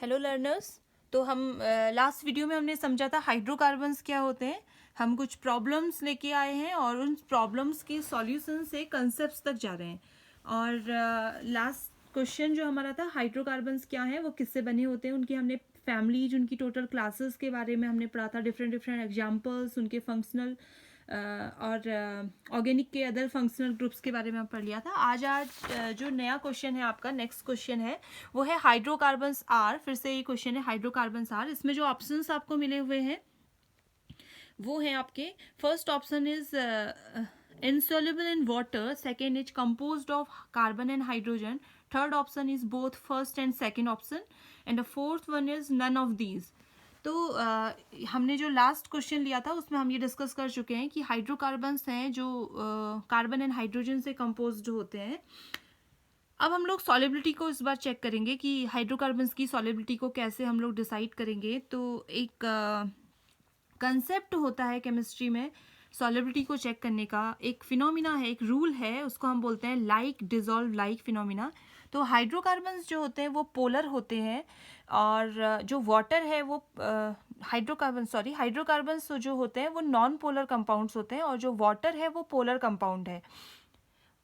Hello learners. तो हम last video में हमने समझा था हाइड्रोकार्बन्स क्या होते हैं। हम कुछ प्रॉब्लम्स लेके आए हैं और उन प्रॉब्लम्स के सॉल्यूशन से कंसेप्ट्स तक जा रहे हैं। और लास्ट क्वेश्चन जो हमारा था हाइड्रोकार्बन्स क्या हैं, वो किससे बने होते हैं, उनकी हमने फैमिलीज, उनकी टोटल क्लासेस के बारे में हमने पढ़ा था, डिफरेंट डिफरेंट एग्जाम्पल्स, उनके फंक्शनल और ऑर्गेनिक के अदर फंक्शनल ग्रुप्स के बारे में हम पढ़ लिया था। आज जो नया क्वेश्चन है आपका, नेक्स्ट क्वेश्चन है वो है हाइड्रोकार्बन्स आर। फिर से ये क्वेश्चन है हाइड्रोकार्बन्स आर। इसमें जो ऑप्शंस आपको मिले हुए हैं वो हैं आपके, first option is insoluble in water, second is composed of carbon and hydrogen, third option is both first and second option, and the fourth one is none of these. तो हमने जो लास्ट क्वेश्चन लिया था उसमें हम ये discuss कर चुके हैं कि हाइड्रोकार्बन्स हैं जो कार्बन एंड हाइड्रोजन से कंपोज्ड होते हैं। अब हम लोग सॉलिबिलिटी को इस बार चेक करेंगे कि हाइड्रोकार्बन्स की सॉलिबिलिटी को कैसे हम लोग डिसाइड करेंगे। तो एक कंसेप्ट होता है केमिस्ट्री में सॉलिबिलिटी को चेक करने का, एक फिनोमिना है, एक रूल है, उसको हम बोलते हैं लाइक डिजॉल्व लाइक फिनोमिना। तो हाइड्रोकार्बन्स जो होते हैं वो पोलर होते हैं और जो वाटर है वो हाइड्रोकार्बन्स जो होते हैं वो नॉन पोलर कंपाउंड्स होते हैं और जो वाटर है वो पोलर कंपाउंड है।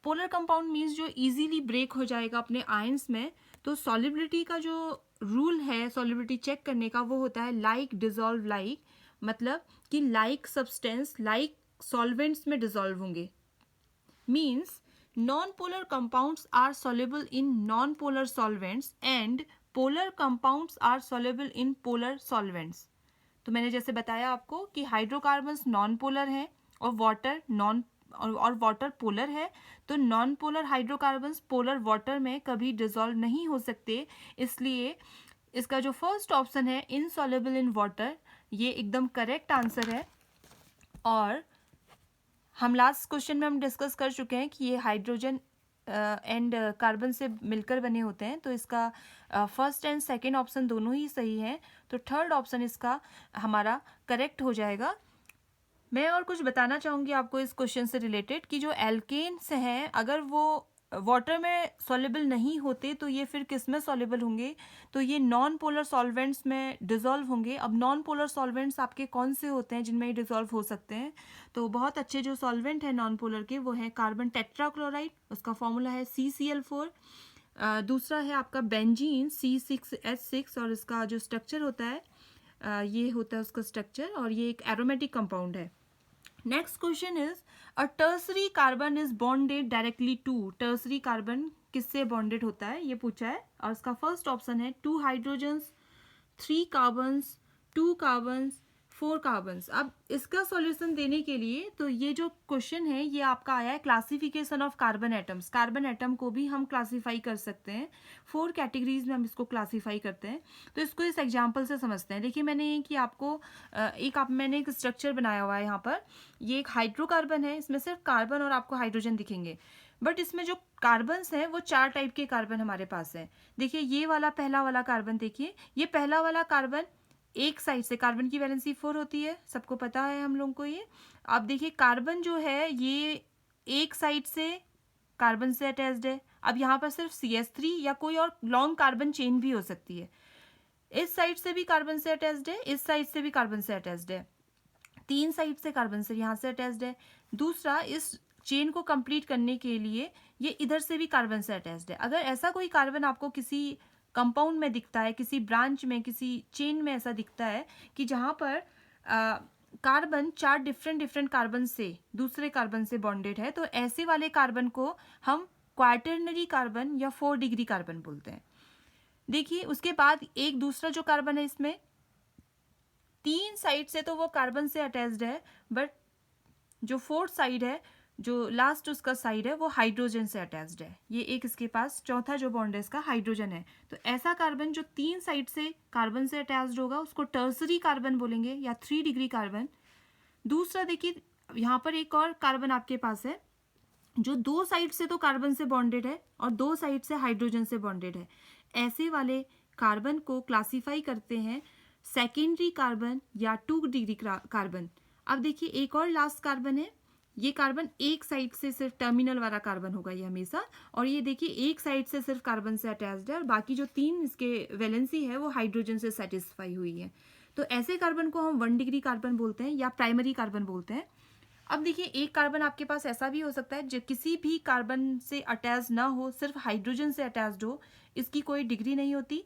पोलर कंपाउंड मीन्स जो इजीली ब्रेक हो जाएगा अपने आयंस में। तो सॉलिबिलिटी का जो रूल है सॉलिबिलिटी चेक करने का वो होता है लाइक डिजॉल्व लाइक, मतलब कि लाइक सब्सटेंस लाइक सॉल्वेंट्स में डिजॉल्व होंगे। Means non polar compounds are soluble in non polar solvents and polar compounds are soluble in polar solvents. तो मैंने जैसे बताया आपको कि हाइड्रोकार्बन्स नॉन पोलर है और वाटर पोलर है। तो non polar hydrocarbons polar water में कभी डिजॉल्व नहीं हो सकते, इसलिए इसका जो फर्स्ट ऑप्शन है इनसॉल्युबल इन वाटर, ये एकदम करेक्ट आंसर है। और हम लास्ट क्वेश्चन में हम डिस्कस कर चुके हैं कि ये हाइड्रोजन एंड कार्बन से मिलकर बने होते हैं। तो इसका फर्स्ट एंड सेकेंड ऑप्शन दोनों ही सही हैं, तो थर्ड ऑप्शन इसका हमारा करेक्ट हो जाएगा। मैं और कुछ बताना चाहूँगी आपको इस क्वेश्चन से रिलेटेड कि जो एल्केन्स हैं अगर वो वाटर में सॉल्युबल नहीं होते तो ये फिर किस में सॉल्युबल होंगे, तो ये नॉन पोलर सॉल्वेंट्स में डिज़ोल्व होंगे। अब नॉन पोलर सॉल्वेंट्स आपके कौन से होते हैं जिनमें ये डिज़ोल्व हो सकते हैं? तो बहुत अच्छे जो सॉल्वेंट हैं नॉन पोलर के वो हैं कार्बन टेट्राक्लोराइड, उसका फॉर्मूला है CCl4। दूसरा है आपका बेंजीन C6H6 और इसका जो स्ट्रक्चर होता है ये होता है उसका स्ट्रक्चर, और ये एक एरोमेटिक कंपाउंड है। Next question is a tertiary carbon is bonded directly to. Tertiary carbon किससे बॉन्डेड होता है ये पूछा है, और इसका फर्स्ट ऑप्शन है 2 हाइड्रोजन्स, 3 कार्बन्स, 2 कार्बन्स, 4 कार्बन्स। अब इसका सॉल्यूशन देने के लिए तो ये जो क्वेश्चन है ये आपका आया है classification of carbon atoms. Carbon atom को भी हम क्लासीफाई कर सकते हैं, 4 कैटेगरीज में हम इसको क्लासीफाई करते हैं। तो इसको इस एग्जाम्पल से समझते हैं। देखिए मैंने कि आपको मैंने एक स्ट्रक्चर बनाया हुआ है यहाँ पर। ये एक हाइड्रोकार्बन है, इसमें सिर्फ कार्बन और आपको हाइड्रोजन दिखेंगे, बट इसमें जो कार्बन्स हैं वो 4 टाइप के कार्बन हमारे पास है। देखिए ये वाला पहला वाला कार्बन, देखिए ये पहला वाला कार्बन एक साइड से, कार्बन की वैलेंसी 4 होती है, सबको पता है हम लोगों को ये। अब देखिए कार्बन जो है ये एक साइड से कार्बन से अटैच्ड है। अब यहाँ पर सिर्फ CH3 या कोई और लॉन्ग कार्बन चेन भी हो सकती है। इस साइड से भी कार्बन से अटैच्ड है, इस साइड से भी कार्बन से अटैच्ड है, 3 साइड से कार्बन से यहाँ से अटैच्ड है। दूसरा, इस चेन को कंप्लीट करने के लिए ये इधर से भी कार्बन से अटैच्ड है। अगर ऐसा कोई कार्बन आपको किसी कंपाउंड में दिखता है, किसी ब्रांच में, किसी चेन में ऐसा दिखता है कि जहाँ पर कार्बन 4 डिफरेंट कार्बन से, दूसरे कार्बन से बॉन्डेड है, तो ऐसे वाले कार्बन को हम क्वाटर्नरी कार्बन या 4 डिग्री कार्बन बोलते हैं। देखिए उसके बाद एक दूसरा जो कार्बन है, इसमें 3 साइड से तो वो कार्बन से अटैच्ड है, बट जो 4th साइड है, जो लास्ट उसका साइड है, वो हाइड्रोजन से अटैच्ड है। ये एक इसके पास चौथा जो बॉन्ड है इसका हाइड्रोजन है। तो ऐसा कार्बन जो 3 साइड से कार्बन से अटैच्ड होगा उसको टर्सरी कार्बन बोलेंगे या 3 डिग्री कार्बन। दूसरा देखिए यहाँ पर एक और कार्बन आपके पास है जो 2 साइड से तो कार्बन से बॉन्डेड है और 2 साइड से हाइड्रोजन से बॉन्डेड है। ऐसे वाले कार्बन को क्लासीफाई करते हैं सेकेंडरी कार्बन या 2 डिग्री कार्बन। अब देखिए एक और लास्ट कार्बन है, ये कार्बन एक साइड से सिर्फ टर्मिनल वाला कार्बन होगा ये हमेशा, और ये देखिए एक साइड से सिर्फ कार्बन से अटैच्ड है और बाकी जो 3 इसके वैलेंसी है वो हाइड्रोजन से सेटिस्फाई हुई है। तो ऐसे कार्बन को हम 1 डिग्री कार्बन बोलते हैं या प्राइमरी कार्बन बोलते हैं। अब देखिए एक कार्बन आपके पास ऐसा भी हो सकता है जो किसी भी कार्बन से अटैच ना हो, सिर्फ हाइड्रोजन से अटैच्ड हो, इसकी कोई डिग्री नहीं होती।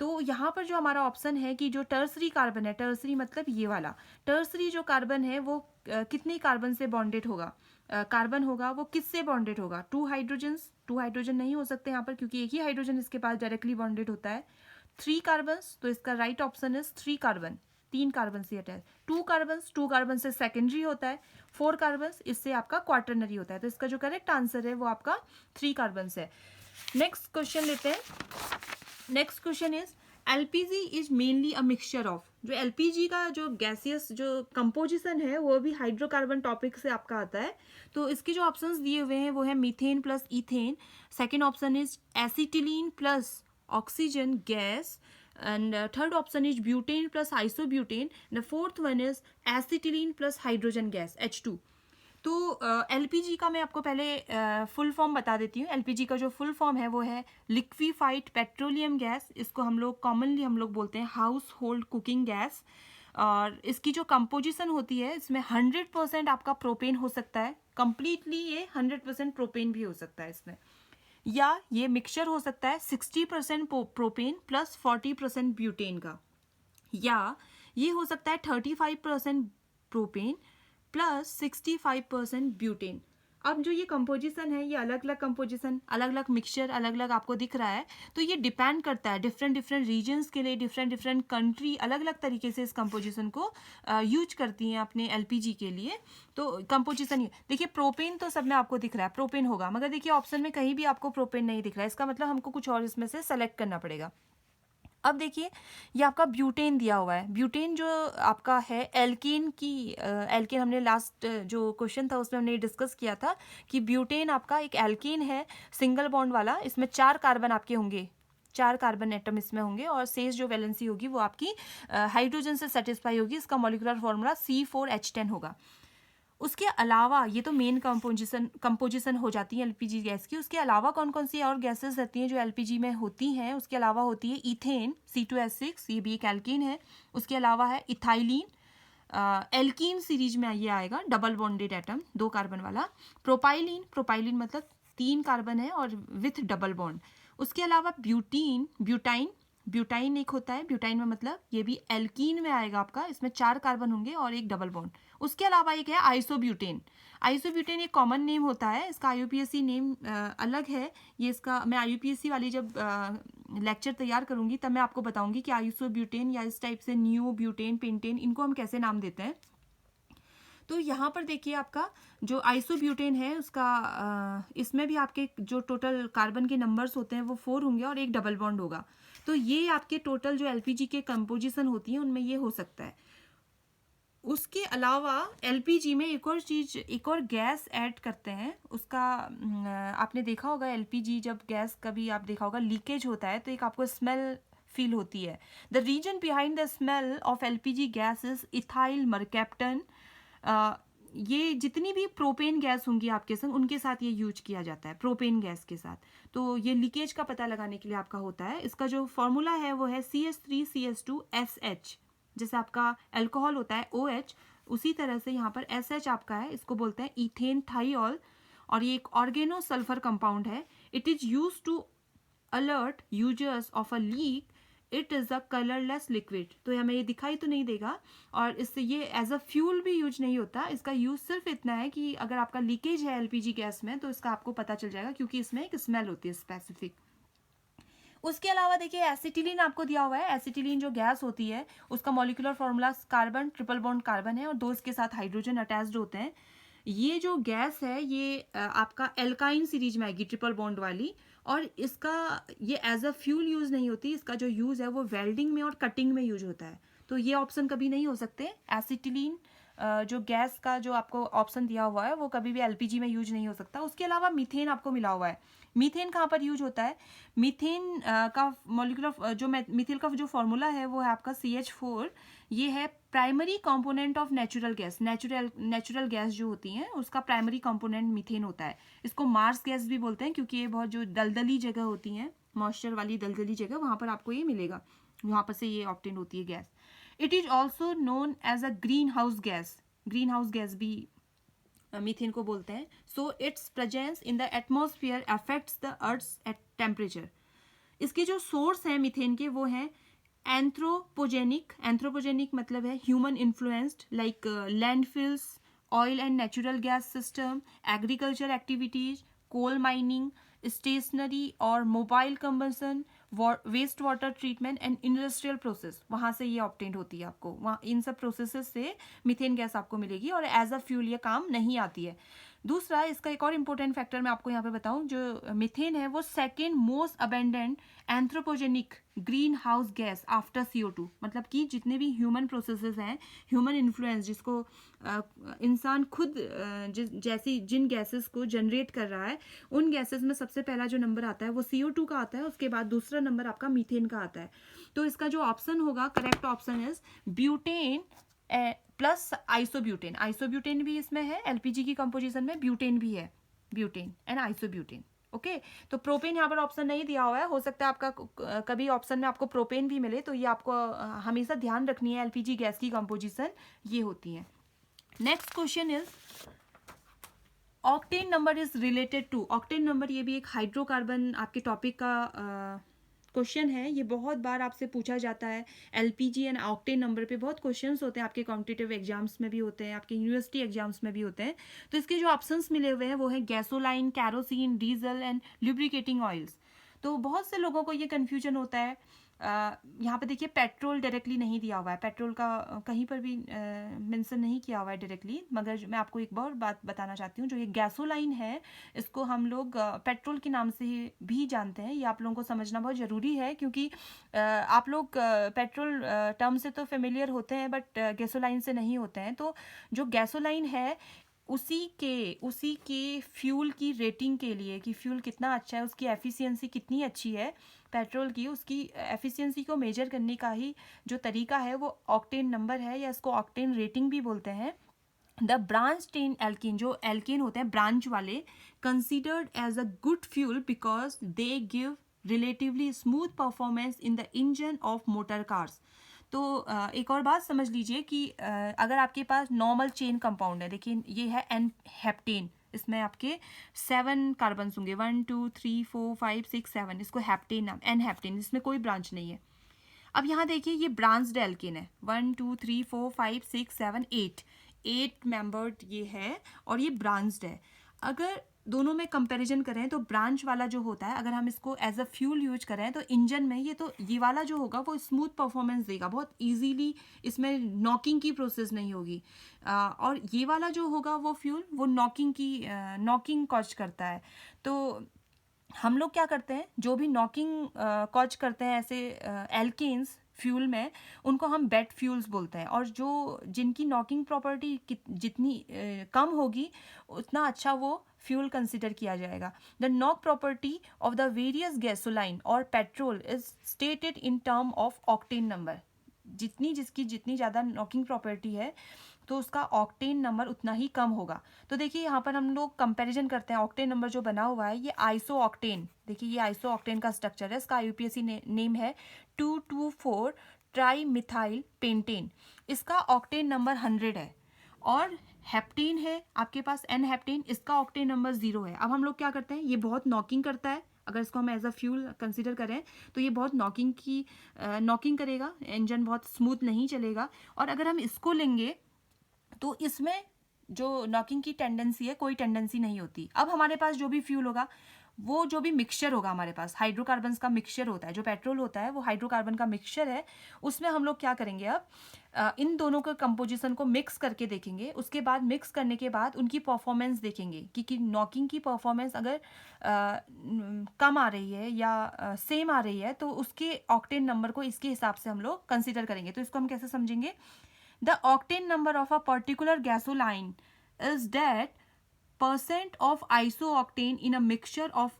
तो यहाँ पर जो हमारा ऑप्शन है कि जो टर्सरी कार्बन है, टर्सरी मतलब ये वाला टर्सरी जो कार्बन है वो कितने कार्बन से बॉन्डेड होगा, कार्बन होगा वो किससे बॉन्डेड होगा, 2 हाइड्रोजन्स, 2 हाइड्रोजन नहीं हो सकते यहाँ पर क्योंकि एक ही हाइड्रोजन इसके पास डायरेक्टली बॉन्डेड होता है। 3 कार्बन्स, तो इसका right option is 3 carbon, 3 carbon से अटैच। 2 कार्बन्स, 2 कार्बन से सेकेंडरी होता है। 4 कार्बन्स, इससे आपका क्वार्टरनरी होता है। तो इसका जो करेक्ट आंसर है वो आपका 3 कार्बन्स है। नेक्स्ट क्वेश्चन लेते हैं। Next question is LPG is mainly a mixture of, जो एलपीजी का जो गैसियस जो कंपोजिशन है वो भी हाइड्रोकार्बन टॉपिक से आपका आता है। तो इसके जो ऑप्शंस दिए हुए हैं वो है methane plus ethane, second option is acetylene plus oxygen gas, and third option is butane plus isobutane, the fourth one is acetylene plus hydrogen gas H2। तो एलपीजी का मैं आपको पहले फुल फॉर्म बता देती हूँ। एलपीजी का जो फुल फॉर्म है वो है लिक्विफाइड पेट्रोलियम गैस, इसको हम लोग कॉमनली हम लोग बोलते हैं हाउस होल्ड कुकिंग गैस। और इसकी जो कंपोजिशन होती है इसमें 100% आपका प्रोपेन हो सकता है, कंप्लीटली ये 100% प्रोपेन भी हो सकता है इसमें, या ये मिक्सचर हो सकता है 60% प्रोपेन प्लस 40% ब्यूटेन का, या ये हो सकता है 35% प्रोपेन प्लस 65% ब्यूटेन। अब जो ये कंपोजिशन है ये अलग अलग कंपोजिशन, अलग अलग मिक्सचर अलग अलग आपको दिख रहा है, तो ये डिपेंड करता है डिफरेंट डिफरेंट रीजन्स के लिए, डिफरेंट डिफरेंट कंट्री अलग अलग तरीके से इस कंपोजिशन को यूज करती हैं अपने एलपीजी के लिए। तो कंपोजिशन ये देखिए, प्रोपेन तो सब में आपको दिख रहा है, प्रोपेन होगा, मगर देखिए ऑप्शन में कहीं भी आपको प्रोपेन नहीं दिख रहा है, इसका मतलब हमको कुछ और इसमें से सेलेक्ट करना पड़ेगा। अब देखिए ये आपका ब्यूटेन दिया हुआ है, ब्यूटेन जो आपका है एल्केन की, एल्केन हमने लास्ट जो क्वेश्चन था उसमें हमने डिस्कस किया था कि ब्यूटेन आपका एक एल्केन है सिंगल बॉन्ड वाला, इसमें 4 कार्बन आपके होंगे, 4 कार्बन एटम इसमें होंगे और शेष जो वैलेंसी होगी वो आपकी हाइड्रोजन से सेटिस्फाई होगी। इसका मॉलिक्यूलर फॉर्मूला C4H10 होगा। उसके अलावा ये तो मेन कंपोजिशन हो जाती है एलपीजी गैस की, उसके अलावा कौन कौन सी और गैसेस रहती हैं जो एलपीजी में होती हैं, उसके अलावा होती है इथेन C2H6, ये भी एक एल्कीन है। उसके अलावा है इथाइलिन, एल्कीन सीरीज में ये आएगा, डबल बॉन्डेड एटम 2 कार्बन वाला। प्रोपाइलिन, प्रोपाइलिन मतलब 3 कार्बन है और विथ डबल बॉन्ड। उसके अलावा ब्यूटीन, ब्यूटाइन, ब्यूटाइन एक होता है, ब्यूटाइन में मतलब ये भी एल्कीन में आएगा आपका, इसमें 4 कार्बन होंगे और एक डबल बॉन्ड। उसके अलावा एक है आइसोब्यूटेन, आइसोब्यूटेन एक कॉमन नेम होता है, इसका आईयूपीएससी नेम अलग है। ये इसका मैं आईयूपीएससी वाली जब लेक्चर तैयार करूंगी तब मैं आपको बताऊंगी कि आइसोब्यूटेन या इस टाइप से नियो ब्यूटेन, पेंटेन, इनको हम कैसे नाम देते हैं। तो यहाँ पर देखिए आपका जो आइसोब्यूटेन है उसका इसमें भी आपके जो टोटल कार्बन के नंबर्स होते हैं वो 4 होंगे और एक डबल बॉन्ड होगा। तो ये आपके टोटल जो एलपीजी के कंपोजिशन होती है उनमें ये हो सकता है। उसके अलावा एलपीजी में एक और चीज़, एक और गैस ऐड करते हैं, उसका आपने देखा होगा एलपीजी जब गैस कभी आप देखा होगा लीकेज होता है तो एक आपको स्मेल फील होती है। The reason behind the smell of LPG gas is ethyl mercaptan. ये जितनी भी प्रोपेन गैस होंगी आपके संग उनके साथ ये यूज किया जाता है, प्रोपेन गैस के साथ। तो ये लीकेज का पता लगाने के लिए आपका होता है। इसका जो फॉर्मूला है वो है CH3CH2SH, जैसे आपका अल्कोहल होता है OH, उसी तरह से यहाँ पर SH आपका है, इसको बोलते हैं इथेन थाइऑल, और ये एक ऑर्गेनो सल्फर कंपाउंड है। It is use to alert users of a leak, it is a colourless liquid. तो हमें ये दिखाई तो नहीं देगा और इससे ये एज अ फ्यूल भी यूज नहीं होता। इसका यूज सिर्फ इतना है कि अगर आपका लीकेज है एलपीजी गैस में तो इसका आपको पता चल जाएगा क्योंकि इसमें एक स्मेल होती है स्पेसिफिक। उसके अलावा देखिए एसिटिलीन आपको दिया हुआ है। एसिटिलीन जो गैस होती है उसका molecular formula carbon, triple bond carbon है और 2 इसके साथ हाइड्रोजन अटैच्ड होते हैं। ये जो गैस है ये आपका एल्काइन सीरीज में आएगी, ट्रिपल बॉन्ड वाली, और इसका ये एज अ फ्यूल यूज़ नहीं होती। इसका जो यूज़ है वो वेल्डिंग में और कटिंग में यूज होता है। तो ये ऑप्शन कभी नहीं हो सकते। एसिटिलीन जो गैस का जो आपको ऑप्शन दिया हुआ है वो कभी भी एलपीजी में यूज नहीं हो सकता। उसके अलावा मीथेन आपको मिला हुआ है। मीथेन कहाँ पर यूज होता है? मीथेन का मॉलिक्यूलर जो मीथेन का जो फॉर्मूला है वो है आपका CH4। ये है primary component of natural gas. Natural gas जो होती हैं उसका प्राइमरी कंपोनेंट मीथेन होता है। इसको मार्स गैस भी बोलते हैं क्योंकि ये बहुत जो दलदली जगह होती हैं, मॉइस्चर वाली दलदली जगह, वहाँ पर आपको ये मिलेगा, वहाँ पर से ये ऑब्टेन होती है gas. It is also known as a green house gas. Green house gas भी मीथेन को बोलते हैं। So its presence in the atmosphere affects the earth's at temperature. इसके जो सोर्स हैं मीथेन के वो हैं एंथ्रोपोजेनिक। एंथ्रोपोजेनिक मतलब है human influenced, like landfills, oil and natural gas system, agriculture activities, coal mining, stationary और mobile combustion, waste water treatment and industrial process, वहाँ से ये ऑब्टेन होती है आपको। वहाँ इन सब प्रोसेसेस से मीथेन गैस आपको मिलेगी और एज अ फ्यूल ये काम नहीं आती है। दूसरा, इसका एक और इम्पोर्टेंट फैक्टर मैं आपको यहाँ पे बताऊँ, जो मीथेन है वो second most abundant anthropogenic green house gas after CO2। मतलब कि जितने भी ह्यूमन प्रोसेसेस हैं, ह्यूमन इन्फ्लुएंस, जिसको इंसान खुद जैसी जिन गैसेस को जनरेट कर रहा है, उन गैसेस में सबसे पहला जो नंबर आता है वो CO2 का आता है। उसके बाद दूसरा नंबर आपका मीथेन का आता है। तो इसका जो ऑप्शन होगा, correct option is butane plus isobutane. Isobutane भी इसमें है, एलपीजी की कंपोजिशन में ब्यूटेन भी है, ब्यूटेन एंड आइसोब्यूटेन। ओके तो प्रोपेन यहाँ पर ऑप्शन नहीं दिया हुआ है, हो सकता है आपका कभी ऑप्शन में आपको प्रोपेन भी मिले, तो ये आपको हमेशा ध्यान रखनी है, एलपीजी गैस की कंपोजिशन ये होती है। Next question is octane number is related to. Octane number ये भी एक हाइड्रोकार्बन आपके टॉपिक का क्वेश्चन है। ये बहुत बार आपसे पूछा जाता है। एलपीजी एंड ऑक्टेन नंबर पे बहुत क्वेश्चंस होते हैं, आपके कॉम्पिटिटिव एग्जाम्स में भी होते हैं, आपके यूनिवर्सिटी एग्जाम्स में भी होते हैं। तो इसके जो ऑप्शंस मिले हुए हैं वो है gasoline, kerosene, diesel and lubricating oils. तो बहुत से लोगों को ये कन्फ्यूजन होता है। यहाँ पे देखिए पेट्रोल डायरेक्टली नहीं दिया हुआ है, पेट्रोल का कहीं पर भी मेंशन नहीं किया हुआ है डायरेक्टली, मगर मैं आपको एक और बात बताना चाहती हूँ। जो ये गैसोलाइन है इसको हम लोग पेट्रोल के नाम से भी जानते हैं। ये आप लोगों को समझना बहुत ज़रूरी है क्योंकि आप लोग पेट्रोल टर्म से तो फेमिलियर होते हैं बट गैसोलाइन से नहीं होते हैं। तो जो गैसोलाइन है उसी के फ्यूल की रेटिंग के लिए कि फ्यूल कितना अच्छा है, उसकी एफिशिएंसी कितनी अच्छी है पेट्रोल की, उसकी एफिशिएंसी को मेजर करने का ही जो तरीका है वो ऑक्टेन नंबर है, या इसको ऑक्टेन रेटिंग भी बोलते हैं। द ब्रांच टेन एल्किन, जो एल्किन होते हैं ब्रांच वाले, considered as a good fuel because they give relatively smooth performance in the engine of motor cars. तो एक और बात समझ लीजिए कि अगर आपके पास नॉर्मल चेन कंपाउंड है, देखिए ये है एन हेप्टेन, इसमें आपके 7 कार्बन होंगे, 1 2 3 4 5 6 7, इसको हेप्टेन नाम, एन हेप्टेन, इसमें कोई ब्रांच नहीं है। अब यहाँ देखिए ये ब्रांच्ड एल्केन है, 1 2 3 4 5 6 7 8 मेंबर्ड ये है और ये ब्रांच्ड है। अगर दोनों में कंपैरिजन करें तो ब्रांच वाला जो होता है, अगर हम इसको एज अ फ्यूल यूज करें तो इंजन में ये वाला जो होगा वो स्मूथ परफॉर्मेंस देगा, बहुत इजीली, इसमें नॉकिंग की प्रोसेस नहीं होगी। और ये वाला जो होगा वो फ्यूल वो नॉकिंग कॉज करता है। तो हम लोग क्या करते हैं, जो भी नॉकिंग कॉज करते हैं ऐसे एल्केन्स फ्यूल में, उनको हम बेड फ्यूल्स बोलते हैं। और जो जिनकी नॉकिंग प्रॉपर्टी जितनी कम होगी उतना अच्छा वो फ्यूल कंसिडर किया जाएगा। The knock property of the various gasoline और petrol is stated in term of octane number. जितनी ज़्यादा नॉकिंग प्रॉपर्टी है तो उसका ऑक्टेन नंबर उतना ही कम होगा। तो देखिए यहाँ पर हम लोग कंपैरिजन करते हैं, ऑक्टेन नंबर जो बना हुआ है ये आइसो ऑक्टेन, देखिए ये आइसो ऑक्टेन का स्ट्रक्चर है, इसका यूपीएससी नेम है 224 ट्राई मिथाइल पेंटेन। इसका ऑक्टेन नंबर 100 है। और हेप्टेन है आपके पास एन हेप्टेन, इसका ऑक्टेन नंबर 0 है। अब हम लोग क्या करते हैं, ये बहुत नॉकिंग करता है, अगर इसको हम एज अ फ्यूल कंसिडर करें तो ये बहुत नॉकिंग करेगा, इंजन बहुत स्मूथ नहीं चलेगा। और अगर हम इसको लेंगे तो इसमें जो नॉकिंग की टेंडेंसी है कोई टेंडेंसी नहीं होती। अब हमारे पास जो भी फ्यूल होगा, वो जो भी मिक्सचर होगा, हमारे पास हाइड्रोकार्बन्स का मिक्सचर होता है, जो पेट्रोल होता है वो हाइड्रोकार्बन का मिक्सचर है। उसमें हम लोग क्या करेंगे, अब इन दोनों का कंपोजिशन को मिक्स करके देखेंगे। उसके बाद मिक्स करने के बाद उनकी परफॉर्मेंस देखेंगे कि नॉकिंग की परफॉर्मेंस अगर कम आ रही है या सेम आ रही है तो उसके ऑक्टेन नंबर को इसके हिसाब से हम लोग कंसिडर करेंगे। तो इसको हम कैसे समझेंगे, the octane number of a particular gasoline is that percent of isooctane in a mixture of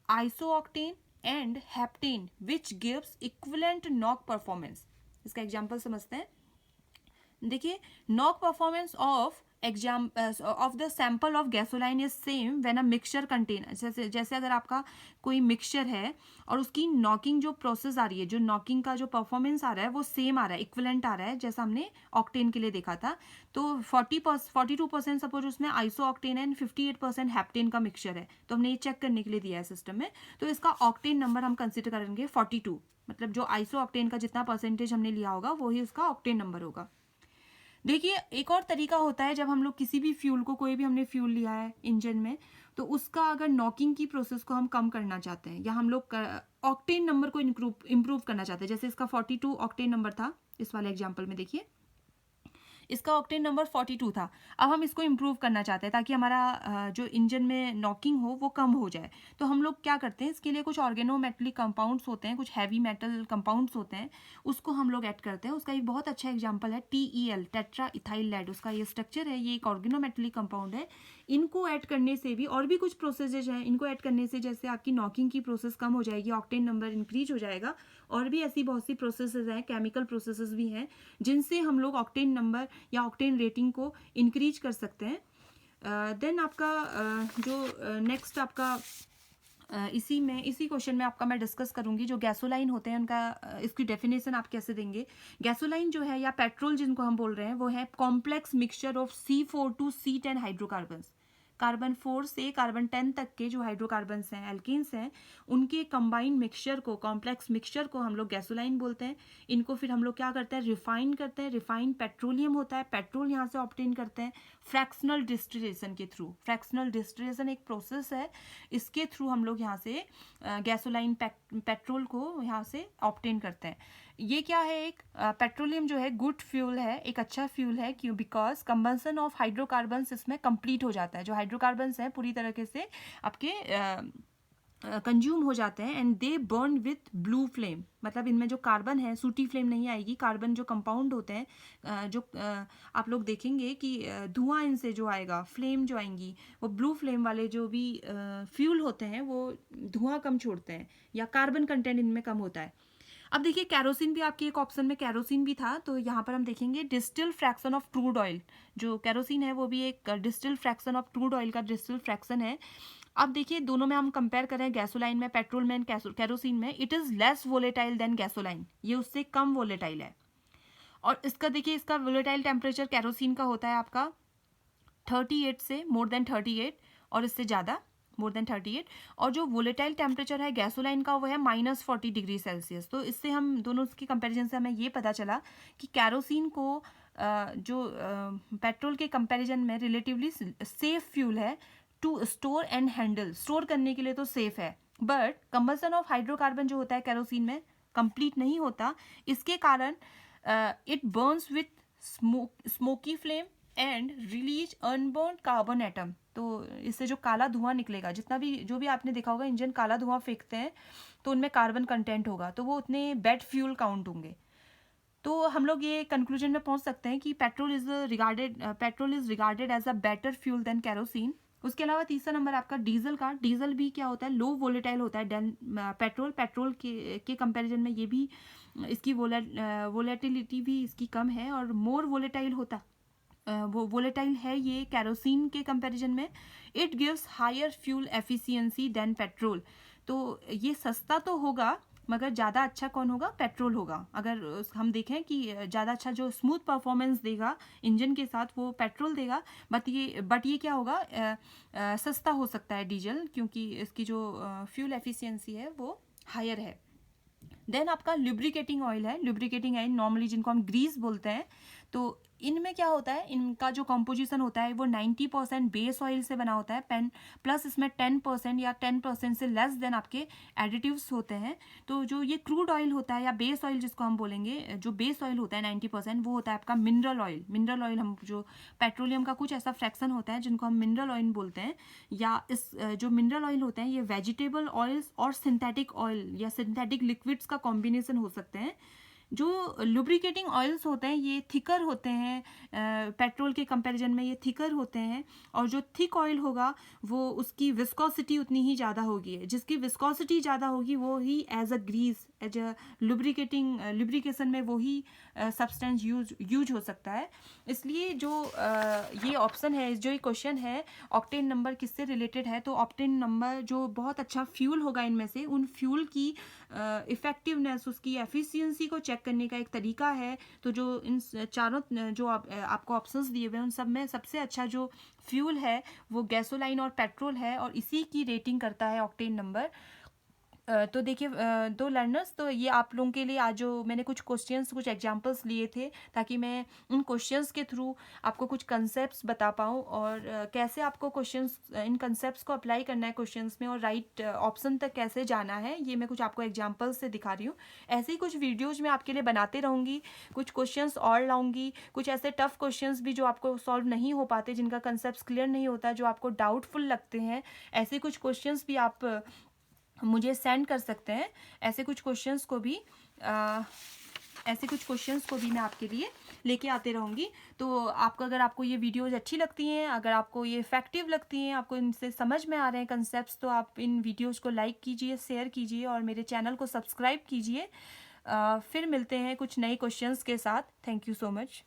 isooctane and heptane which gives equivalent knock performance. इसका एग्जाम्पल समझते हैं. देखिए, knock performance of exam of the sample of gasoline is same when a mixture contain, जैसे अगर आपका कोई mixture है और उसकी नॉकिंग जो प्रोसेस आ रही है, जो नॉकिंग का जो परफॉर्मेंस आ रहा है वो सेम आ रहा है, इक्विवेलेंट आ रहा है, जैसा हमने ऑक्टेन के लिए देखा था. तो 42% सपोज उसमें आइसो ऑक्टेन है एंड 58% हेप्टेन का मिक्सचर है, तो हमने ये चेक करने के लिए दिया है सिस्टम में. तो इसका ऑक्टेन नंबर हम कंसिडर करेंगे 42, मतलब जो आइसो ऑक्टेन का जितना परसेंटेज हमने लिया होगा वही उसका ऑक्टेन नंबर होगा. देखिए, एक और तरीका होता है जब हम लोग किसी भी फ्यूल को, कोई भी हमने फ्यूल लिया है इंजन में, तो उसका अगर नॉकिंग की प्रोसेस को हम कम करना चाहते हैं या हम लोग ऑक्टेन नंबर को इम्प्रूव करना चाहते हैं, जैसे इसका 42 ऑक्टेन नंबर था इस वाले एग्जाम्पल में. देखिए, इसका ऑक्टेन नंबर 42 था. अब हम इसको इम्प्रूव करना चाहते हैं ताकि हमारा जो इंजन में नॉकिंग हो वो कम हो जाए. तो हम लोग क्या करते हैं, इसके लिए कुछ ऑर्गेनोमेटलिक कंपाउंड्स होते हैं, कुछ हैवी मेटल कंपाउंड्स होते हैं, उसको हम लोग ऐड करते हैं. उसका एक बहुत अच्छा एग्जाम्पल है TEL, टेट्रा इथाइल लेड. उसका ये स्ट्रक्चर है, ये एक ऑर्गेनोमेटलिक कंपाउंड है. इनको ऐड करने से भी, और भी कुछ प्रोसेसेज हैं, इनको ऐड करने से जैसे आपकी नॉकिंग की प्रोसेस कम हो जाएगी, ऑक्टेन नंबर इंक्रीज हो जाएगा. और भी ऐसी बहुत सी प्रोसेसेस हैं, केमिकल प्रोसेसेस भी हैं, जिनसे हम लोग ऑक्टेन नंबर या ऑक्टेन रेटिंग को इंक्रीज कर सकते हैं. देन आपका जो नेक्स्ट आपका इसी क्वेश्चन में आपका मैं डिस्कस करूंगी जो गैसोलाइन होते हैं उनका इसकी डेफिनेशन आप कैसे देंगे. गैसोलाइन जो है या पेट्रोल जिनको हम बोल रहे हैं वो है complex mixture of C4 to C10 hydrocarbons. Carbon 4 से कार्बन 10 तक के जो हाइड्रोकार्बन्स हैं, एल्कीन्स हैं, उनके कंबाइंड मिक्सचर को, कॉम्प्लेक्स मिक्सचर को हम लोग गैसोलाइन बोलते हैं. इनको फिर हम लोग क्या करते हैं, रिफाइन करते हैं. रिफाइंड पेट्रोलियम होता है, पेट्रोल यहाँ से ऑब्टेन करते हैं फ्रैक्शनल डिस्टिलेशन के थ्रू. फ्रैक्शनल डिस्टिलेशन एक प्रोसेस है, इसके थ्रू हम लोग यहाँ से गैसोलाइन पेट्रोल को यहाँ से ऑब्टेन करते हैं. ये क्या है, एक पेट्रोलियम जो है गुड फ्यूल है, एक अच्छा फ्यूल है. क्यों? बिकॉज कंबंसन ऑफ हाइड्रोकार्बन्स इसमें कंप्लीट हो जाता है. जो हाइड्रोकार्बन्स हैं पूरी तरीके से आपके कंज्यूम हो जाते हैं and they burn with blue flame. मतलब इनमें जो कार्बन है, सूटी फ्लेम नहीं आएगी. कार्बन जो कंपाउंड होते हैं, जो आप लोग देखेंगे कि धुआं इनसे जो आएगा, फ्लेम जो आएंगी, वो ब्लू फ्लेम वाले जो भी फ्यूल होते हैं वो धुआं कम छोड़ते हैं या कार्बन कंटेंट इनमें कम होता है. अब देखिए, कैरोसिन भी आपके एक ऑप्शन में कैरोसिन भी था, तो यहाँ पर हम देखेंगे distil fraction of crude oil. जो कैरोसिन है वो भी एक distil fraction of crude oil का डिस्टिल फ्रैक्शन है. अब देखिए, दोनों में हम कंपेयर करें, गैसोलाइन में, पेट्रोल में, कैरोसिन में, it is less volatile than gasoline. ये उससे कम वोलेटाइल है. और इसका देखिए, इसका वोलेटाइल टेम्परेचर कैरोसिन का होता है आपका 38 से मोर देन 38 और इससे ज़्यादा मोर देन 38. और जो वोलेटाइल टेम्परेचर है गैसोलाइन का वो है -40 डिग्री सेल्सियस. तो इससे हम दोनों की कंपैरिजन से हमें ये पता चला कि कैरोसिन को जो पेट्रोल के कंपैरिजन में रिलेटिवली सेफ फ्यूल है to store and handle. Store करने के लिए तो सेफ है, बट कंबसन ऑफ हाइड्रोकार्बन जो होता है कैरोसिन में कंप्लीट नहीं होता. इसके कारण it Burns with smoky flame and release unburned carbon atom. तो इससे जो काला धुआं निकलेगा, जितना भी जो भी आपने देखा होगा इंजन काला धुआं फेंकते हैं तो उनमें कार्बन कंटेंट होगा, तो वो उतने बैड फ्यूल काउंट होंगे. तो हम लोग ये कंक्लूजन में पहुंच सकते हैं कि petrol is regarded as a better fuel than kerosene. उसके अलावा तीसरा नंबर आपका डीजल का. डीजल भी क्या होता है, लो वोलेटाइल होता है पेट्रोल के कंपैरिजन में. ये भी इसकी वोलेटिलिटी भी इसकी कम है और मोर वोलेटाइल होता वो वोलेटाइल है ये कैरोसिन के कंपैरिजन में. It gives higher fuel efficiency than petrol. तो ये सस्ता तो होगा मगर ज़्यादा अच्छा कौन होगा, पेट्रोल होगा. अगर हम देखें कि ज़्यादा अच्छा जो स्मूथ परफॉर्मेंस देगा इंजन के साथ वो पेट्रोल देगा. बट ये क्या होगा, सस्ता हो सकता है डीजल, क्योंकि इसकी जो फ्यूल एफिशिएंसी है वो हायर है. देन आपका लुब्रिकेटिंग ऑयल है. लुब्रिकेटिंग ऑयल नॉर्मली जिनको हम ग्रीस बोलते हैं, तो इनमें क्या होता है, इनका जो कॉम्पोजिशन होता है वो 90% बेस ऑयल से बना होता है, प्लस इसमें 10% या 10% से लेस देन आपके एडिटिव्स होते हैं. तो जो ये क्रूड ऑयल होता है या बेस ऑयल जिसको हम बोलेंगे, जो बेस ऑयल होता है 90%, वो होता है आपका मिनरल ऑयल. मिनरल ऑयल हम जो पेट्रोलियम का कुछ ऐसा फ्रैक्शन होता है जिनको हम मिनरल ऑयल बोलते हैं. या इस जो मिनरल ऑयल होते हैं ये वेजिटेबल ऑयल्स और सिंथेटिक ऑयल या सिंथेटिक लिक्विड्स का कॉम्बिनेशन हो सकते हैं. जो लुब्रिकेटिंग ऑयल्स होते हैं ये थिकर होते हैं, पेट्रोल के कंपैरिजन में ये थिकर होते हैं, और जो थिक ऑयल होगा वो उसकी विस्कोसिटी उतनी ही ज़्यादा होगी, जिसकी विस्कोसिटी ज़्यादा होगी वो ही as a grease, as a lubrication में वो ही सब्सटेंस यूज हो सकता है। इसलिए जो ये ऑप्शन है, जो ये क्वेश्चन है ऑक्टेन नंबर किससे रिलेटेड है, तो ऑक्टेन नंबर जो बहुत अच्छा फ्यूल होगा इनमें से, उन फ्यूल की इफ़ेक्टिवनेस, उसकी एफिशिएंसी को चेक करने का एक तरीका है। तो जो इन चारों जो आपको ऑप्शंस दिए हुए हैं उन सब में सबसे अच्छा जो फ्यूल है वो गैसोलाइन और पेट्रोल है, और इसी की रेटिंग करता है ऑक्टेन नंबर। तो देखिए दो लर्नर्स, तो ये आप लोगों के लिए आज जो मैंने कुछ क्वेश्चंस, कुछ एग्जांपल्स लिए थे ताकि मैं उन क्वेश्चंस के थ्रू आपको कुछ कंसेप्ट्स बता पाऊँ, और कैसे आपको क्वेश्चंस, इन कंसेप्ट्स को अप्लाई करना है क्वेश्चंस में, और राइट ऑप्शन तक कैसे जाना है, ये मैं कुछ आपको एग्जांपल्स से दिखा रही हूँ। ऐसे ही कुछ वीडियोज़ मैं आपके लिए बनाते रहूँगी, कुछ क्वेश्चंस और लाऊंगी, कुछ ऐसे टफ क्वेश्चंस भी जो आपको सॉल्व नहीं हो पाते, जिनका कंसेप्ट क्लियर नहीं होता, जो आपको डाउटफुल लगते हैं, ऐसे कुछ क्वेश्चंस भी आप मुझे सेंड कर सकते हैं। ऐसे कुछ क्वेश्चंस को भी मैं आपके लिए लेके आते रहूँगी। तो अगर आपको ये वीडियोज़ अच्छी लगती हैं, अगर आपको ये इफ़ेक्टिव लगती हैं, आपको इनसे समझ में आ रहे हैं कंसेप्ट्स, तो आप इन वीडियोज़ को लाइक कीजिए, शेयर कीजिए, और मेरे चैनल को सब्सक्राइब कीजिए। फिर मिलते हैं कुछ नए क्वेश्चंस के साथ। Thank you so much.